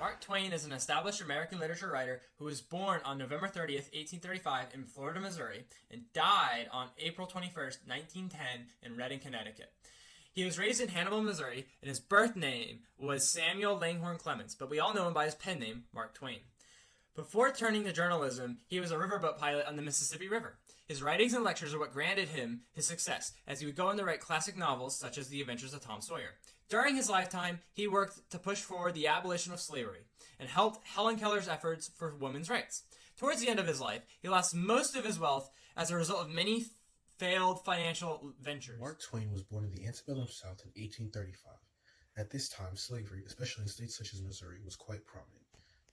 Mark Twain is an established American literature writer who was born on November 30th, 1835 in Florida, Missouri, and died on April 21st, 1910 in Redding, Connecticut. He was raised in Hannibal, Missouri, and his birth name was Samuel Langhorne Clemens, but we all know him by his pen name, Mark Twain. Before turning to journalism, he was a riverboat pilot on the Mississippi River. His writings and lectures are what granted him his success, as he would go on to write classic novels such as The Adventures of Tom Sawyer. During his lifetime, he worked to push forward the abolition of slavery and helped Helen Keller's efforts for women's rights. Towards the end of his life, he lost most of his wealth as a result of many failed financial ventures. Mark Twain was born in the antebellum South in 1835. At this time, slavery, especially in states such as Missouri, was quite prominent.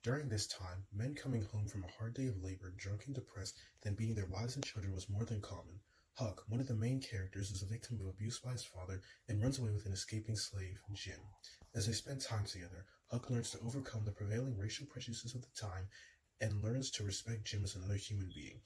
During this time, men coming home from a hard day of labor, drunk and depressed, then beating their wives and children was more than common. Huck, one of the main characters, is a victim of abuse by his father and runs away with an escaping slave, Jim. As they spend time together, Huck learns to overcome the prevailing racial prejudices of the time and learns to respect Jim as another human being.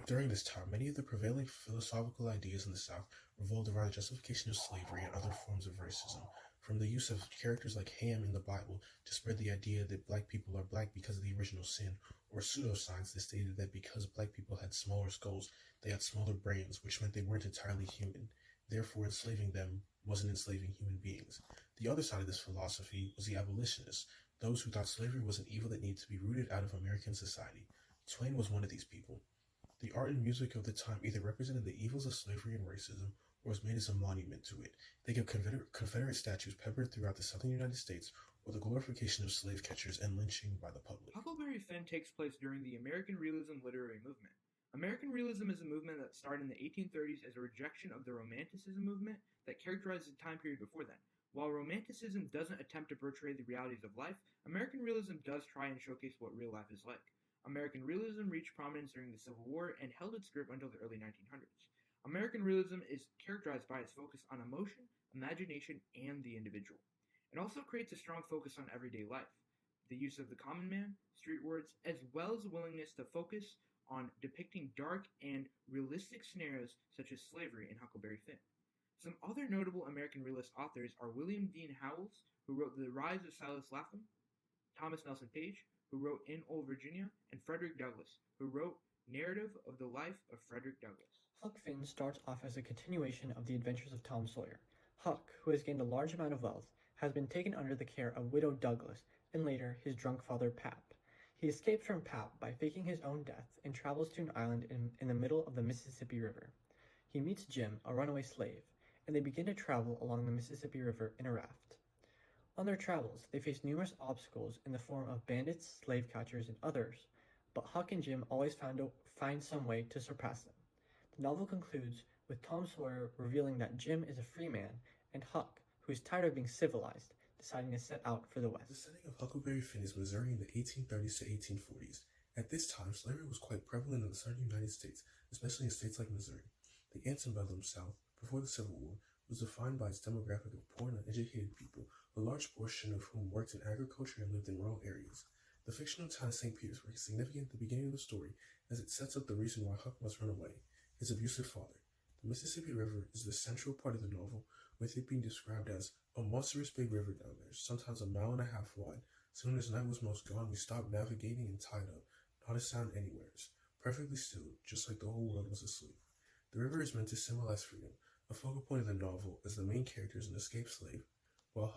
During this time, many of the prevailing philosophical ideas in the South revolved around the justification of slavery and other forms of racism, from the use of characters like Ham in the Bible to spread the idea that black people are black because of the original sin, or pseudoscience that stated that because black people had smaller skulls, they had smaller brains, which meant they weren't entirely human. Therefore, enslaving them wasn't enslaving human beings. The other side of this philosophy was the abolitionists, those who thought slavery was an evil that needed to be rooted out of American society. Twain was one of these people. The art and music of the time either represented the evils of slavery and racism, or was made as a monument to it. Think of Confederate statues peppered throughout the southern United States, or the glorification of slave catchers and lynching by the public. Huckleberry Finn takes place during the American Realism literary movement. American Realism is a movement that started in the 1830s as a rejection of the Romanticism movement that characterized the time period before then. While Romanticism doesn't attempt to portray the realities of life, American Realism does try and showcase what real life is like. American Realism reached prominence during the Civil War and held its grip until the early 1900s. American Realism is characterized by its focus on emotion, imagination, and the individual. It also creates a strong focus on everyday life, the use of the common man, street words, as well as a willingness to focus on depicting dark and realistic scenarios such as slavery in Huckleberry Finn. Some other notable American realist authors are William Dean Howells, who wrote The Rise of Silas Lapham, Thomas Nelson Page, who wrote In Old Virginia, and Frederick Douglass, who wrote Narrative of the Life of Frederick Douglass. Huck Finn starts off as a continuation of the adventures of Tom Sawyer. Huck, who has gained a large amount of wealth, has been taken under the care of widow Douglas and later his drunk father Pap. He escapes from Pap by faking his own death and travels to an island in the middle of the Mississippi River. He meets Jim, a runaway slave, and they begin to travel along the Mississippi River in a raft. On their travels, they face numerous obstacles in the form of bandits, slave catchers, and others, but Huck and Jim always find some way to surpass them. The novel concludes with Tom Sawyer revealing that Jim is a free man, and Huck, who is tired of being civilized, deciding to set out for the West. The setting of Huckleberry Finn is Missouri in the 1830s to 1840s. At this time, slavery was quite prevalent in the southern United States, especially in states like Missouri. The antebellum South, before the Civil War, was defined by its demographic of poor and uneducated people, a large portion of whom worked in agriculture and lived in rural areas. The fictional town of St. Petersburg is significant at the beginning of the story, as it sets up the reason why Huck must run away: his abusive father. The Mississippi River is the central part of the novel, with it being described as a monstrous big river down there, sometimes a mile and a half wide. Soon as night was most gone, we stopped navigating and tied up, not a sound anywheres, perfectly still, just like the whole world was asleep. The river is meant to symbolize freedom, a focal point of the novel, as the main character is an escaped slave. While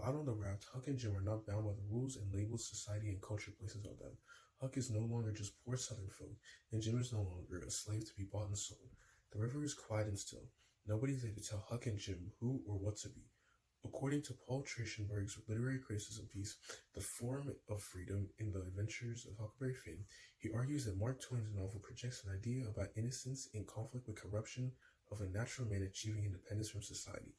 out on the raft, Huck and Jim are not bound by the rules and labels society and culture places on them. Huck is no longer just poor southern folk, and Jim is no longer a slave to be bought and sold. The river is quiet and still. Nobody's there to tell Huck and Jim who or what to be. According to Paul Trachtenberg's literary criticism piece, The Form of Freedom in the Adventures of Huckleberry Finn, he argues that Mark Twain's novel projects an idea about innocence in conflict with corruption of a natural man achieving independence from society.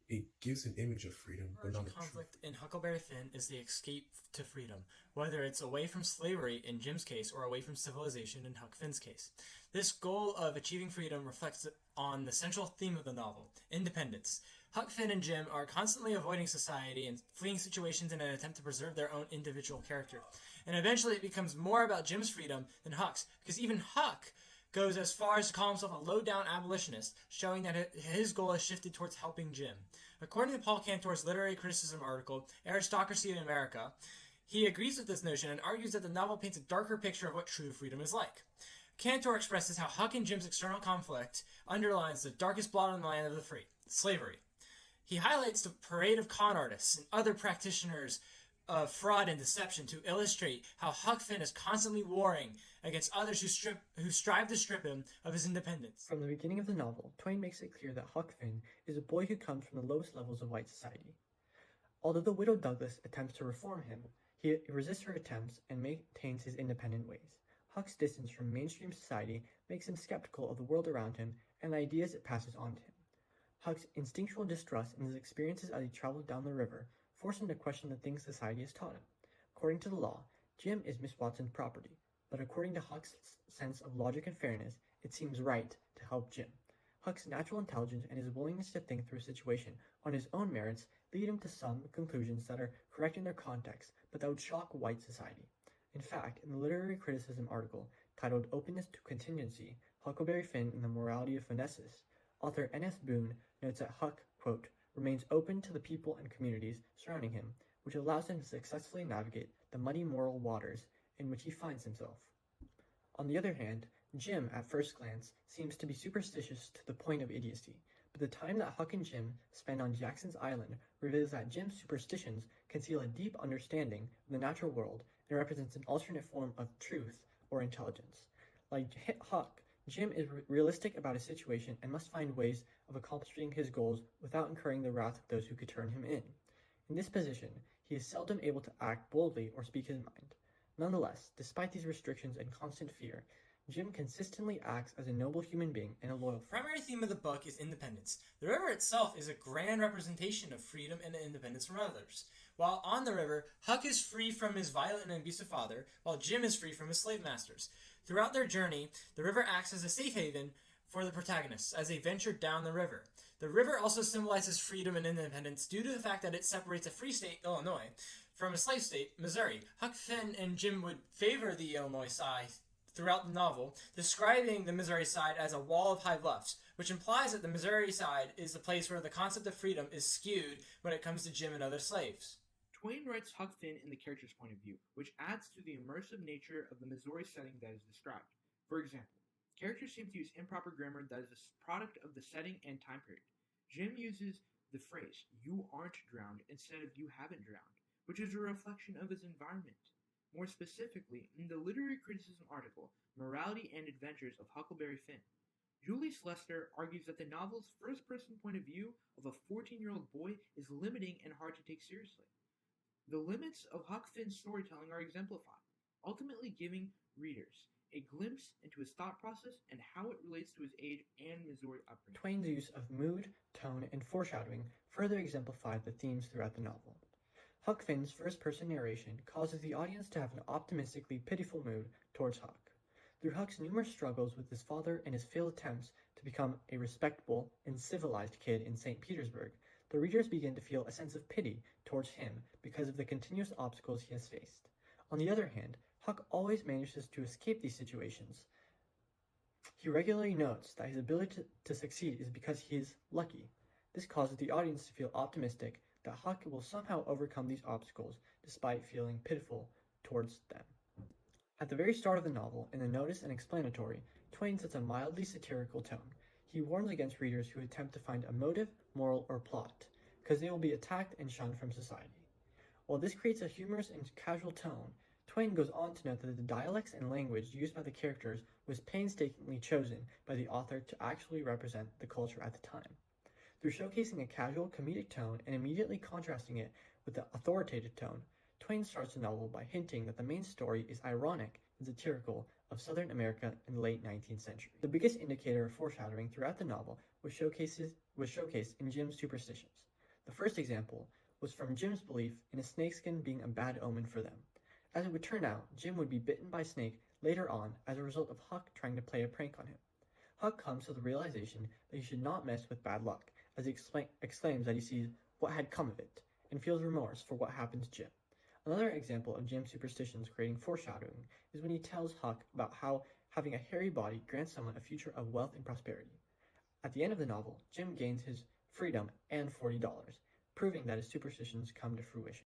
It gives an image of freedom, but not a truth. Conflict in Huckleberry Finn is the escape to freedom, whether it's away from slavery in Jim's case or away from civilization in Huck Finn's case. This goal of achieving freedom reflects on the central theme of the novel, independence. Huck Finn and Jim are constantly avoiding society and fleeing situations in an attempt to preserve their own individual character. And eventually it becomes more about Jim's freedom than Huck's, because even Huck goes as far as to call himself a low-down abolitionist, showing that his goal has shifted towards helping Jim. According to Paul Cantor's literary criticism article, Aristocracy in America, He agrees with this notion and argues that the novel paints a darker picture of what true freedom is like. Cantor expresses how Huck and Jim's external conflict underlines the darkest blot on the land of the free, slavery. He highlights the parade of con artists and other practitioners of fraud and deception to illustrate how Huck Finn is constantly warring against others who strive to strip him of his independence. From the beginning of the novel, Twain makes it clear that Huck Finn is a boy who comes from the lowest levels of white society. Although the widow Douglas attempts to reform him, he resists her attempts and maintains his independent ways. Huck's distance from mainstream society makes him skeptical of the world around him and the ideas it passes on to him. Huck's instinctual distrust and his experiences as he travels down the river force him to question the things society has taught him. According to the law, Jim is Miss Watson's property, but according to Huck's sense of logic and fairness, it seems right to help Jim. Huck's natural intelligence and his willingness to think through a situation on his own merits lead him to some conclusions that are correct in their context, but that would shock white society. In fact, in the literary criticism article titled Openness to Contingency, Huckleberry Finn and the Morality of Finesses, author N.S. Boone notes that Huck, quote, remains open to the people and communities surrounding him, which allows him to successfully navigate the muddy moral waters in which he finds himself. On the other hand, Jim, at first glance, seems to be superstitious to the point of idiocy, but the time that Huck and Jim spend on Jackson's Island reveals that Jim's superstitions conceal a deep understanding of the natural world and represents an alternate form of truth or intelligence. Like Huck, Jim is realistic about his situation and must find ways of accomplishing his goals without incurring the wrath of those who could turn him in. In this position, he is seldom able to act boldly or speak his mind. Nonetheless, despite these restrictions and constant fear, Jim consistently acts as a noble human being and a loyal The primary theme of the book is independence. The river itself is a grand representation of freedom and independence from others. While on the river, Huck is free from his violent and abusive father, while Jim is free from his slave masters. Throughout their journey, the river acts as a safe haven for the protagonists as they venture down the river. The river also symbolizes freedom and independence due to the fact that it separates a free state, Illinois, from a slave state, Missouri. Huck Finn and Jim would favor the Illinois side throughout the novel, describing the Missouri side as a wall of high bluffs, which implies that the Missouri side is the place where the concept of freedom is skewed when it comes to Jim and other slaves. Twain writes Huck Finn in the character's point of view, which adds to the immersive nature of the Missouri setting that is described. For example, characters seem to use improper grammar that is a product of the setting and time period. Jim uses the phrase, "you aren't drowned," instead of "you haven't drowned," which is a reflection of his environment. More specifically, in the literary criticism article, Morality and Adventures of Huckleberry Finn, Julie Slester argues that the novel's first-person point of view of a 14-year-old boy is limiting and hard to take seriously. The limits of Huck Finn's storytelling are exemplified, ultimately giving readers a glimpse into his thought process and how it relates to his age and Missouri upbringing. Twain's use of mood, tone, and foreshadowing further exemplify the themes throughout the novel. Huck Finn's first-person narration causes the audience to have an optimistically pitiful mood towards Huck. Through Huck's numerous struggles with his father and his failed attempts to become a respectable and civilized kid in St. Petersburg, the readers begin to feel a sense of pity towards him because of the continuous obstacles he has faced. On the other hand, Huck always manages to escape these situations. He regularly notes that his ability to succeed is because he is lucky. This causes the audience to feel optimistic that Huck will somehow overcome these obstacles despite feeling pitiful towards them. At the very start of the novel, in the notice and explanatory, Twain sets a mildly satirical tone. He warns against readers who attempt to find a motive, moral, or plot, because they will be attacked and shunned from society. While this creates a humorous and casual tone, Twain goes on to note that the dialects and language used by the characters was painstakingly chosen by the author to actually represent the culture at the time. Through showcasing a casual comedic tone and immediately contrasting it with the authoritative tone, Twain starts the novel by hinting that the main story is ironic and satirical of Southern America in the late 19th century. The biggest indicator of foreshadowing throughout the novel was showcased in Jim's superstitions. The first example was from Jim's belief in a snakeskin being a bad omen for them. As it would turn out, Jim would be bitten by a snake later on as a result of Huck trying to play a prank on him. Huck comes to the realization that he should not mess with bad luck, as he exclaims that he sees what had come of it, and feels remorse for what happened to Jim. Another example of Jim's superstitions creating foreshadowing is when he tells Huck about how having a hairy body grants someone a future of wealth and prosperity. At the end of the novel, Jim gains his freedom and $40, proving that his superstitions come to fruition.